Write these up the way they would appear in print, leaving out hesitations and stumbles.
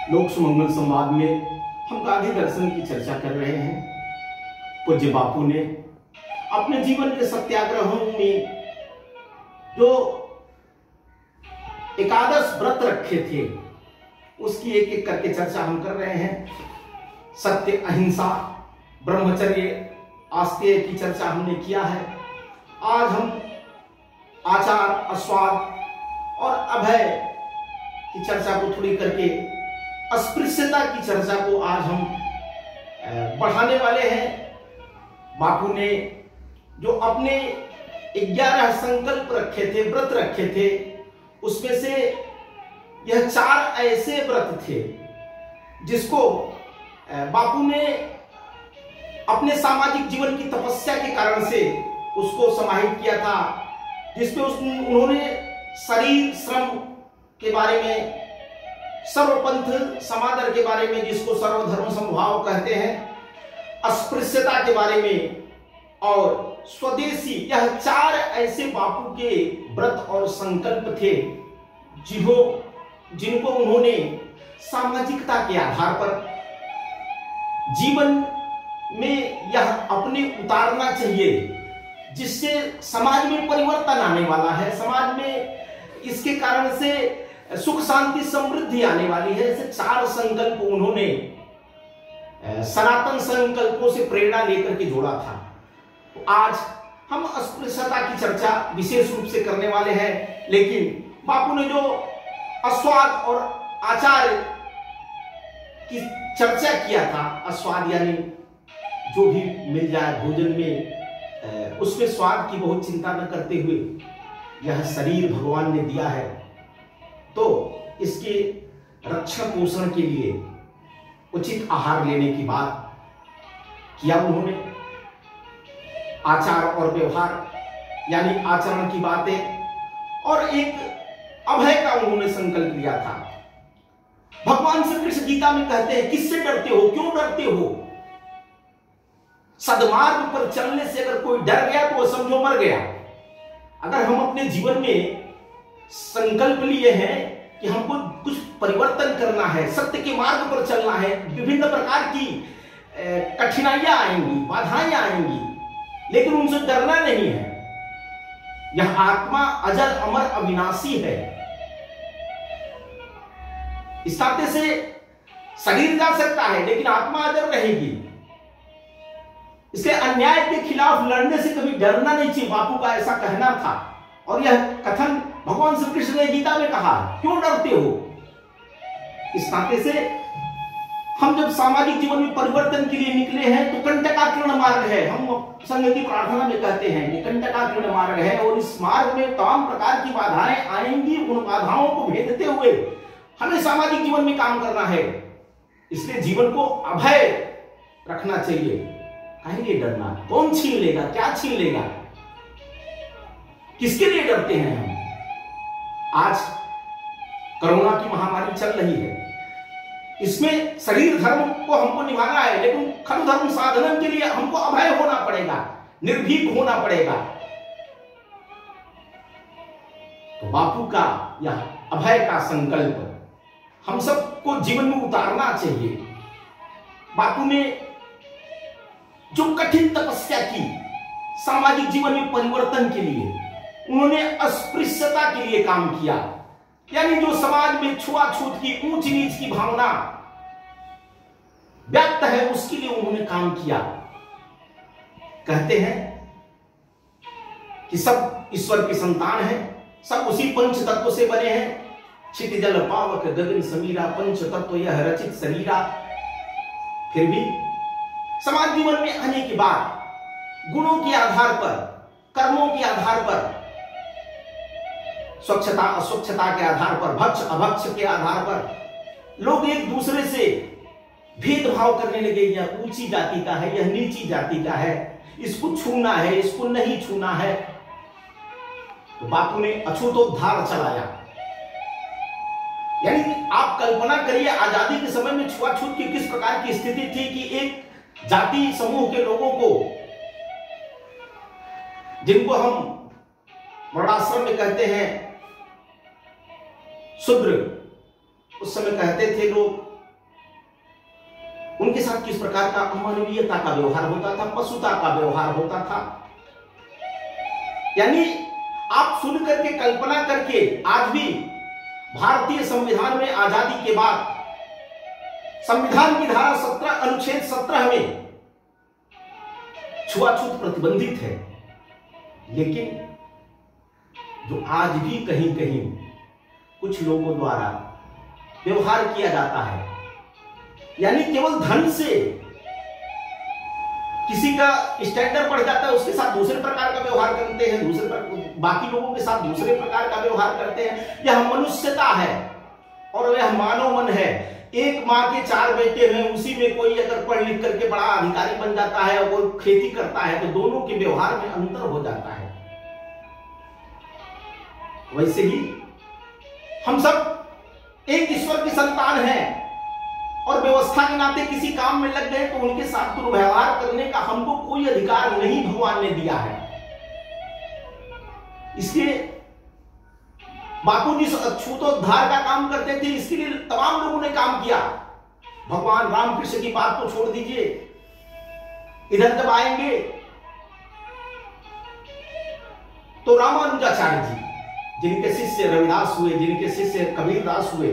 लोक सुमंगल संवाद में हम गांधी दर्शन की चर्चा कर रहे हैं। पूज्य बापू ने अपने जीवन के सत्याग्रहों में जो एकादश व्रत रखे थे उसकी एक एक करके चर्चा हम कर रहे हैं। सत्य, अहिंसा, ब्रह्मचर्य, आस्तेय की चर्चा हमने किया है। आज हम आचार, अस्वाद और अभय की चर्चा को थोड़ी करके अस्पृश्यता की चर्चा को आज हम बढ़ाने वाले हैं। बापू ने जो अपने 11 संकल्प रखे थे, व्रत रखे थे, उसमें से यह 4 ऐसे व्रत थे जिसको बापू ने अपने सामाजिक जीवन की तपस्या के कारण से उसको समाहित किया था, जिसमें उन्होंने शरीर श्रम के बारे में, सर्वपंथ समादर के बारे में जिसको सर्वधर्म समभाव कहते हैं, अस्पृश्यता के बारे में और स्वदेशी, यह 4 ऐसे बापू के व्रत और संकल्प थे जिनको उन्होंने सामाजिकता के आधार पर जीवन में यह अपने उतारना चाहिए, जिससे समाज में परिवर्तन आने वाला है, समाज में इसके कारण से सुख शांति समृद्धि आने वाली है। ऐसे 4 संकल्प उन्होंने सनातन संकल्पों से प्रेरणा लेकर के जोड़ा था। तो आज हम अस्पृश्यता की चर्चा विशेष रूप से करने वाले हैं, लेकिन बापू ने जो अस्वाद और आचार की चर्चा किया था, अस्वाद यानी जो भी मिल जाए भोजन में उसमें स्वाद की बहुत चिंता न करते हुए, यह शरीर भगवान ने दिया है तो इसके रक्षण पोषण के लिए उचित आहार लेने की बात किया उन्होंने। आचार और व्यवहार यानी आचरण की बातें और एक अभय का उन्होंने संकल्प लिया था। भगवान श्री कृष्ण गीता में कहते हैं, किससे डरते हो, क्यों डरते हो? सदमार्ग पर चलने से अगर कोई डर गया तो वो समझो मर गया। अगर हम अपने जीवन में संकल्प लिए हैं कि हमको कुछ परिवर्तन करना है, सत्य के मार्ग पर चलना है, विभिन्न प्रकार की कठिनाइयां आएंगी, बाधाएं आएंगी, लेकिन उनसे डरना नहीं है। यह आत्मा अजर अमर अविनाशी है। इस नाते से शरीर जा सकता है लेकिन आत्मा अजर रहेगी। इसलिए अन्याय के खिलाफ लड़ने से कभी डरना नहीं चाहिए, बापू का ऐसा कहना था। और यह कथन भगवान श्री कृष्ण ने गीता में कहा, क्यों डरते हो? इस नाते से हम जब सामाजिक जीवन में परिवर्तन के लिए निकले हैं तो कंटकाकीर्ण मार्ग है। हम संघ की प्रार्थना में कहते हैं कि कंटकाकीर्ण मार्ग है और इस मार्ग में तमाम प्रकार की बाधाएं आएंगी। उन बाधाओं को भेदते हुए हमें सामाजिक जीवन में काम करना है। इसलिए जीवन को अभय रखना चाहिए। काहे लिए डरना? कौन छीन लेगा? क्या छीन लेगा? किसके लिए डरते हैं हम? आज कोरोना की महामारी चल रही है, इसमें शरीर धर्म को हमको निभाना है, लेकिन खल धर्म साधन के लिए हमको अभय होना पड़ेगा, निर्भीक होना पड़ेगा। तो बापू का यह अभय का संकल्प हम सबको जीवन में उतारना चाहिए। बापू ने जो कठिन तपस्या की सामाजिक जीवन में परिवर्तन के लिए, उन्होंने अस्पृश्यता के लिए काम किया, यानी जो समाज में छुआछूत की, ऊंच नीच की भावना व्यक्त है, उसके लिए उन्होंने काम किया। कहते हैं कि सब ईश्वर की संतान है, सब उसी पंच तत्व से बने हैं। क्षिति जल पावक गगन समीरा, पंच तत्व यह रचित शरीरा। फिर भी समाज जीवन में आने के बाद गुणों के आधार पर, कर्मों के आधार पर, स्वच्छता अस्वच्छता के आधार पर, भक्ष अभक्ष के आधार पर लोग एक दूसरे से भेदभाव करने लगे। यह ऊंची जाति का है, यह नीची जाति का है, इसको छूना है, इसको नहीं छूना है। तो बापू ने अछूतोद्धार चलाया। यानी आप कल्पना करिए आजादी के समय में छुआछूत की किस प्रकार की स्थिति थी कि एक जाति समूह के लोगों को, जिनको हम वर्णाश्रम में कहते हैं शूद्र, उस समय कहते थे लोग उनके साथ किस प्रकार का अमानवीयता का व्यवहार होता था, पशुता का व्यवहार होता था। यानी आप सुन करके कल्पना करके आज भी भारतीय संविधान में आजादी के बाद संविधान की धारा 17 अनुच्छेद 17 में छुआछूत प्रतिबंधित है, लेकिन जो आज भी कहीं कहीं कुछ लोगों द्वारा व्यवहार किया जाता है, यानी केवल धन से किसी का स्टैंडर्ड बढ़ जाता है, उसके साथ दूसरे प्रकार का व्यवहार करते हैं, बाकी लोगों के साथ दूसरे प्रकार का व्यवहार करते हैं। यह मनुष्यता है और यह मानव मन है। एक माँ के 4 बेटे हैं, उसी में कोई अगर पढ़ लिख करके बड़ा अधिकारी बन जाता है और कोई खेती करता है तो दोनों के व्यवहार में अंतर हो जाता है। वैसे ही हम सब एक ईश्वर की संतान हैं और व्यवस्था के नाते किसी काम में लग गए तो उनके साथ दुर्व्यवहार करने का हमको कोई अधिकार नहीं भगवान ने दिया है। इसलिए बापू जी छूतोद्धार का काम करते थे, इसके लिए तमाम लोगों ने काम किया। भगवान रामकृष्ण की बात तो छोड़ दीजिए, इधर जब आएंगे तो रामानुजाचार्य जी जिनके शिष्य रविदास हुए, जिनके शिष्य कबीरदास हुए,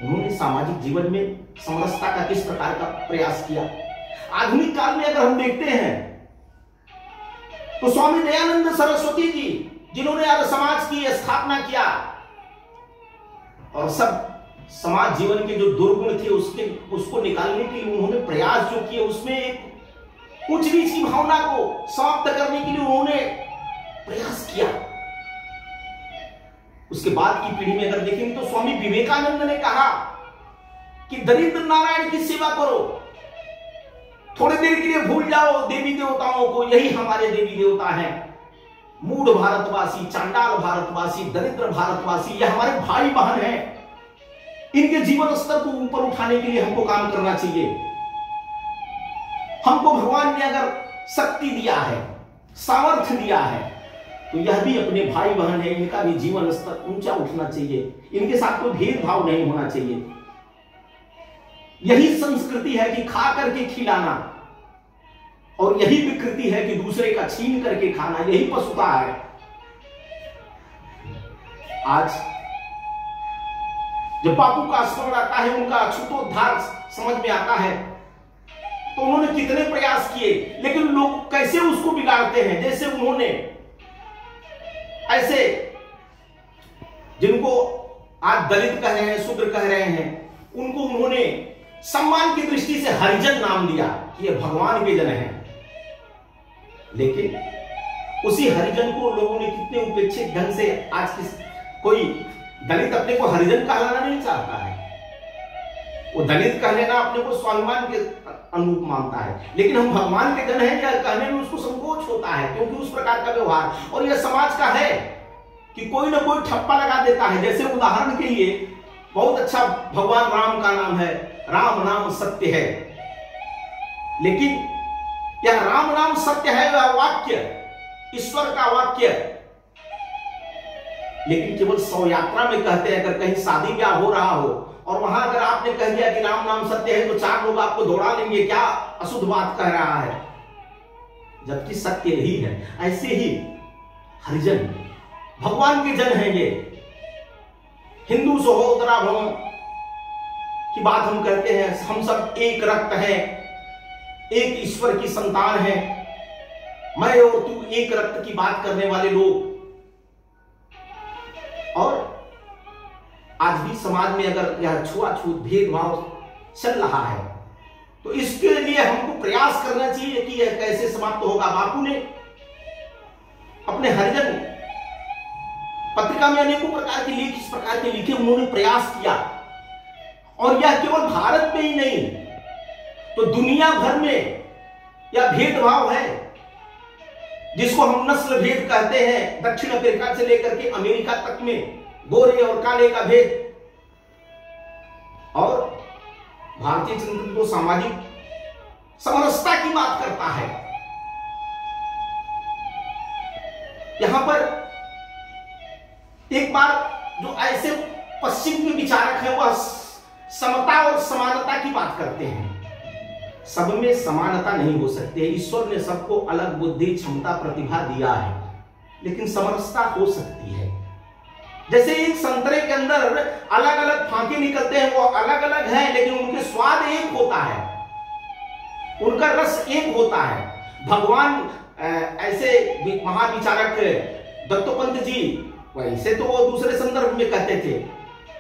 उन्होंने सामाजिक जीवन में समरसता का किस प्रकार का प्रयास किया। आधुनिक काल में अगर हम देखते हैं तो स्वामी दयानंद सरस्वती जी जिन्होंने आर्य समाज की स्थापना किया और सब समाज जीवन के जो दुर्गुण थे उसको निकालने के लिए उन्होंने प्रयास जो किए, उसमें एक उच्च नीच की भावना को समाप्त करने के लिए उन्होंने प्रयास किया। उसके बाद की पीढ़ी में अगर देखेंगे तो स्वामी विवेकानंद ने कहा कि दरिद्र नारायण की सेवा करो, थोड़ी देर के लिए भूल जाओ देवी देवताओं को, यही हमारे देवी देवता हैं। मूढ़ भारतवासी, चांडाल भारतवासी, दरिद्र भारतवासी, यह हमारे भाई बहन हैं। इनके जीवन स्तर को ऊपर उठाने के लिए हमको काम करना चाहिए। हमको भगवान ने अगर शक्ति दिया है, सामर्थ्य दिया है, तो यह भी अपने भाई बहन है, इनका भी जीवन स्तर ऊंचा उठना चाहिए, इनके साथ कोई भेदभाव नहीं होना चाहिए। यही संस्कृति है कि खा करके खिलाना, और यही विकृति है कि दूसरे का छीन करके खाना, यही पशुता है। आज जब बापू का स्मरण आता है, उनका अछूतोद्धार समझ में आता है, तो उन्होंने कितने प्रयास किए, लेकिन लोग कैसे उसको बिगाड़ते हैं। जैसे उन्होंने ऐसे जिनको आज दलित कह रहे हैं, शूद्र कह रहे हैं, उनको उन्होंने सम्मान की दृष्टि से हरिजन नाम दिया कि ये भगवान के जन हैं। लेकिन उसी हरिजन को लोगों ने कितने उपेक्षित ढंग से, आज कोई दलित अपने को हरिजन कहलाना नहीं चाहता है, वो दलित कह लेना अपने को स्वाभिमान के अनुरूप मानता है। लेकिन हम भगवान के जन हैं यह कहने में उसको संकोच होता है, क्योंकि उस प्रकार का व्यवहार, और यह समाज का है कि कोई ना कोई ठप्पा लगा देता है। जैसे उदाहरण के लिए बहुत अच्छा भगवान राम का नाम है, राम नाम सत्य है, लेकिन यह राम नाम सत्य है, वह वाक्य ईश्वर का वाक्य, लेकिन केवल 100 यात्रा में कहते हैं। अगर कहीं शादी ब्याह हो रहा हो और वहां अगर आपने कह दिया कि राम नाम सत्य है, तो 4 लोग आपको दौड़ा लेंगे, क्या अशुद्ध बात कह रहा है, जबकि सत्य यही है। ऐसे ही हरिजन भगवान के जन हैं। ये हिंदू सहोदरा भव की बात हम करते हैं, हम सब एक रक्त है, एक ईश्वर की संतान है, मैं और तू एक रक्त की बात करने वाले लोग। और आज भी समाज में अगर यह छुआछूत भेदभाव चल रहा है, तो इसके लिए हमको प्रयास करना चाहिए कि यह कैसे समाप्त होगा। बापू ने अपने हरिजन पत्रिका में अनेकों प्रकार के लेख इस प्रकार के लिखे, उन्होंने प्रयास किया, और यह केवल भारत में ही नहीं तो दुनिया भर में यह भेदभाव है, जिसको हम नस्ल भेद कहते हैं। दक्षिण अफ्रीका से लेकर के अमेरिका तक में गोरे और काले का भेद, और भारतीय चिंतन तो सामाजिक समरसता की बात करता है। यहां पर एक बार जो ऐसे पश्चिम के विचारक हैं वह समता और समानता की बात करते हैं, सब में समानता नहीं हो सकती है। ईश्वर ने सबको अलग बुद्धि, क्षमता, प्रतिभा दिया है, लेकिन समरसता हो सकती है। जैसे एक संतरे के अंदर अलग अलग फांके निकलते हैं, वो अलग अलग हैं, लेकिन उनके स्वाद एक होता है, उनका रस एक होता है। भगवान ऐसे महाविचारक दत्तोपंत जी वैसे तो वो दूसरे संदर्भ में कहते थे,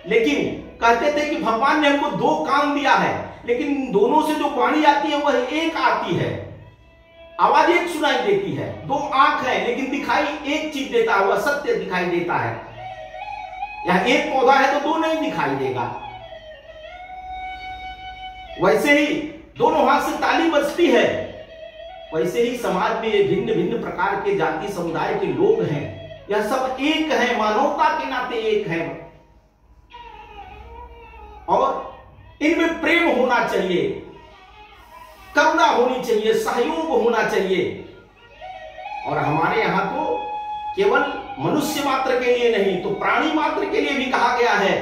लेकिन कहते थे कि भगवान ने हमको दो कान दिया है, लेकिन दोनों से जो वाणी आती है वह एक आती है, आवाज एक सुनाई देती है। दो आंख है लेकिन दिखाई एक चीज देता है, वह सत्य दिखाई देता है। यहां एक पौधा है तो दो नहीं दिखाई देगा। वैसे ही दोनों हाथ से ताली बजती है, वैसे ही समाज में भिन्न भिन्न प्रकार के जाति समुदाय के लोग हैं, यह सब एक है, मानवता के नाते एक है, और इनमें प्रेम होना चाहिए, करुणा होनी चाहिए, सहयोग होना चाहिए। और हमारे यहां तो केवल मनुष्य मात्र के लिए नहीं तो प्राणी मात्र के लिए भी कहा गया है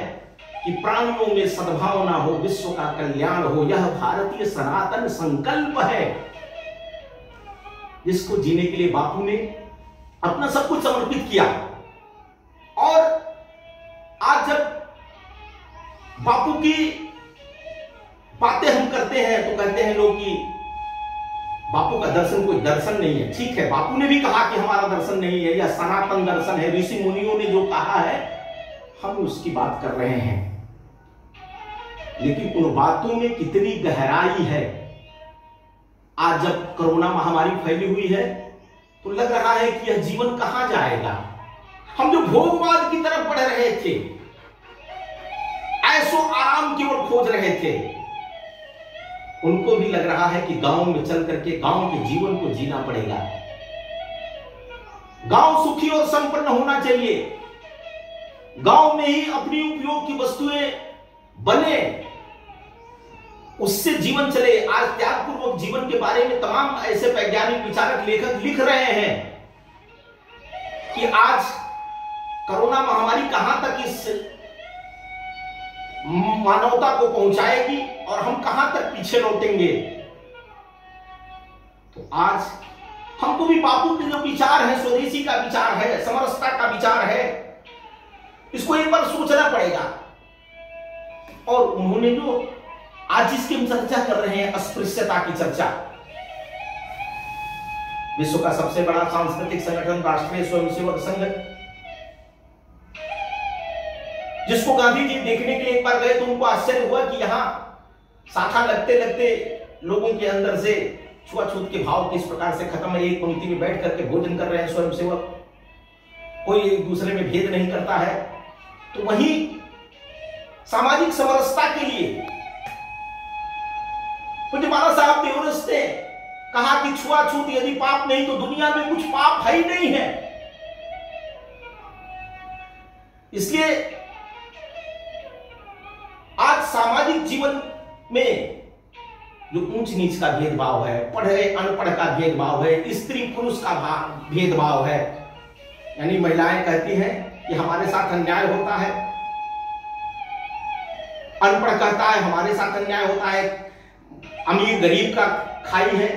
कि प्राणियों में सद्भावना हो, विश्व का कल्याण हो, यह भारतीय सनातन संकल्प है, जिसको जीने के लिए बापू ने अपना सब कुछ समर्पित किया। और आज जब बापू की बातें हम करते हैं तो कहते हैं लोग कि बापू का दर्शन कोई दर्शन नहीं है। ठीक है, बापू ने भी कहा कि हमारा दर्शन नहीं है, यह सनातन दर्शन है, ऋषि मुनियों ने जो कहा है हम उसकी बात कर रहे हैं, लेकिन उन बातों में कितनी गहराई है। आज जब कोरोना महामारी फैली हुई है तो लग रहा है कि यह जीवन कहां जाएगा। हम जो भोगवाद की तरफ बढ़ रहे थे, ऐसो आराम की ओर खोज रहे थे, उनको भी लग रहा है कि गांव में चल करके गांव के जीवन को जीना पड़ेगा। गांव सुखी और संपन्न होना चाहिए, गांव में ही अपनी उपयोग की वस्तुएं बने, उससे जीवन चले। आज त्यागपूर्वक जीवन के बारे में तमाम ऐसे वैज्ञानिक विचारक लेखक लिख रहे हैं कि आज कोरोना महामारी कहां तक इस मानवता को पहुंचाएगी और हम कहां तक पीछे लौटेंगे। तो आज हमको भी बापू के जो विचार है, स्वदेशी का विचार है, समरसता का विचार है, इसको एक बार सोचना पड़ेगा। और उन्होंने जो आज जिसकी हम चर्चा कर रहे हैं, अस्पृश्यता की चर्चा, विश्व का सबसे बड़ा सांस्कृतिक संगठन राष्ट्रीय स्वयंसेवक संघ, जिसको गांधी जी देखने के लिए एक बार गए तो उनको आश्चर्य हुआ कि यहां शाखा लगते लगते लोगों के अंदर से छुआछूत के भाव किस प्रकार से खत्म है। एक पंक्ति में बैठ करके भोजन कर रहे हैं स्वयंसेवक, कोई एक दूसरे में भेद नहीं करता है। तो वही सामाजिक समरसता के लिए पूज्य बाला साहब देवरस ने कहा कि छुआछूत यदि पाप नहीं तो दुनिया में कुछ पाप है ही नहीं है। इसलिए आज सामाजिक जीवन में जो ऊंच नीच का भेदभाव है, पढ़े अनपढ़ का भेदभाव है, स्त्री पुरुष का भेदभाव है, यानी महिलाएं कहती हैं कि हमारे साथ अन्याय होता है, अनपढ़ कहता है हमारे साथ अन्याय होता है, अमीर गरीब का खाई है।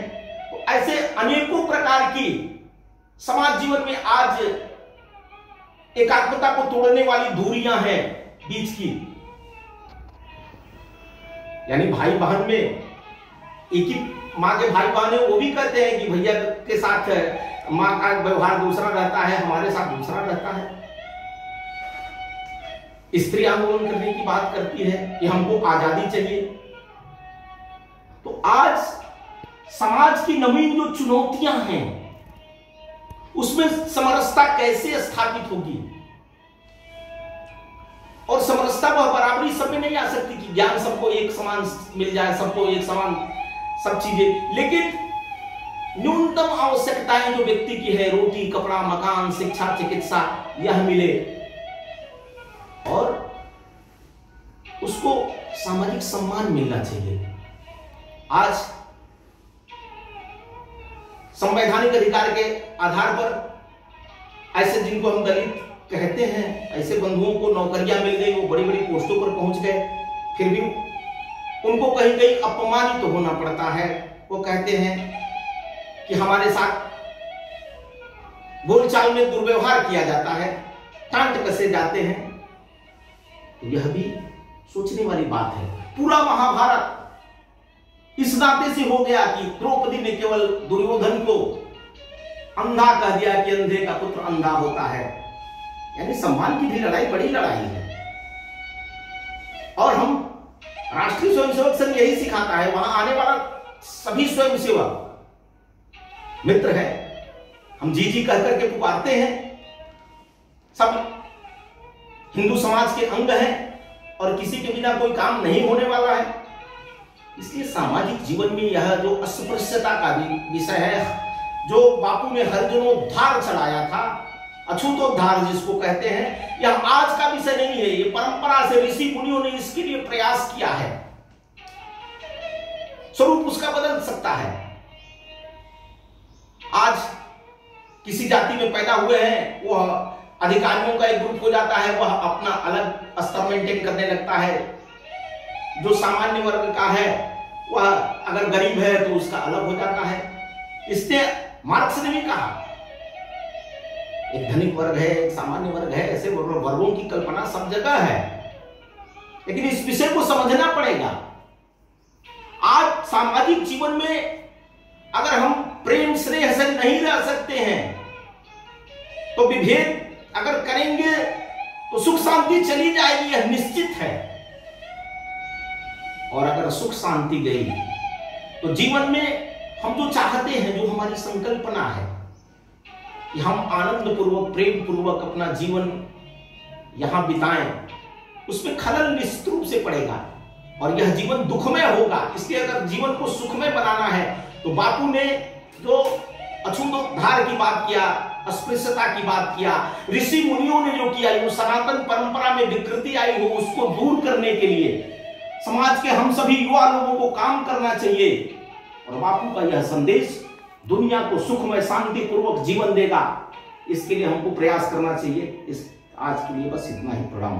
तो ऐसे अनेकों प्रकार की समाज जीवन में आज एकात्मता को तोड़ने वाली दूरियां हैं बीच की, यानी भाई बहन में एक ही मां के भाई बहन है, वो भी कहते हैं कि भैया के साथ मां का व्यवहार दूसरा रहता है, हमारे साथ दूसरा रहता है। स्त्री आंदोलन करने की बात करती है कि हमको आजादी चाहिए। तो आज समाज की नवीन जो चुनौतियां हैं उसमें समरसता कैसे स्थापित होगी। और समरसता वह बराबरी सब में नहीं आ सकती कि ज्ञान सबको एक समान मिल जाए, सबको एक समान सब चीजें, लेकिन न्यूनतम आवश्यकताएं जो व्यक्ति की है, रोटी कपड़ा मकान शिक्षा चिकित्सा, यह मिले और उसको सामाजिक सम्मान मिलना चाहिए। आज संवैधानिक अधिकार के आधार पर ऐसे जिनको हम दलित कहते हैं, ऐसे बंधुओं को नौकरियां मिल गई, वो बड़ी बड़ी पोस्टों पर पहुंच गए, फिर भी उनको कहीं कहीं अपमानित तो होना पड़ता है। वो कहते हैं कि हमारे साथ बोलचाल में दुर्व्यवहार किया जाता है, टांट कसे जाते हैं। तो यह भी सोचने वाली बात है। पूरा महाभारत इस नाते से हो गया कि द्रौपदी ने केवल दुर्योधन को अंधा कह दिया कि अंधे का पुत्र अंधा होता है। यानी सम्मान की भी लड़ाई बड़ी लड़ाई है। और हम राष्ट्रीय स्वयंसेवक संघ यही सिखाता है, वहां आने वाला सभी स्वयंसेवक मित्र है, हम जी जी कह करके पुकारते हैं। सब हिंदू समाज के अंग हैं और किसी के बिना कोई काम नहीं होने वाला है। इसलिए सामाजिक जीवन में यह जो अस्पृश्यता का भी विषय है, जो बापू ने हरिजनोद्धार चलाया था, अछूतोद्धार जिसको कहते हैं, यह आज का विषय नहीं है। ये परंपरा से ऋषि मुनियों ने इसके लिए प्रयास किया है। स्वरूप उसका बदल सकता है। आज किसी जाति में पैदा हुए हैं, वह अधिकारियों का एक ग्रुप हो जाता है, वह अपना अलग स्तर मेंटेन करने लगता है। जो सामान्य वर्ग का है वह अगर गरीब है तो उसका अलग हो जाता है। इसने मार्क्स ने भी कहा, एक धनिक वर्ग है, एक सामान्य वर्ग है, ऐसे वर्गों की कल्पना सब जगह है। लेकिन इस विषय को समझना पड़ेगा। आज सामाजिक जीवन में अगर हम प्रेम स्नेह से नहीं रह सकते हैं, तो विभेद अगर करेंगे तो सुख शांति चली जाएगी, यह निश्चित है। और अगर सुख शांति गई तो जीवन में हम जो चाहते हैं, जो हमारी संकल्पना है कि हम आनंद पूर्वक प्रेम पूर्वक अपना जीवन यहां बिताएं, उसमें खलल निश्चित रूप से पड़ेगा और यह जीवन दुखमय होगा। इसलिए अगर जीवन को सुखमय बनाना है तो बापू ने जो अछूतोद्धार की बात किया, अस्पृश्यता की बात किया, ऋषि मुनियों ने जो किया, जो सनातन परंपरा में विकृति आई हो उसको दूर करने के लिए समाज के हम सभी युवा लोगों को काम करना चाहिए। और बापू का यह संदेश दुनिया को सुखमय शांति पूर्वक जीवन देगा, इसके लिए हमको प्रयास करना चाहिए। इस आज के लिए बस इतना ही। प्रणाम।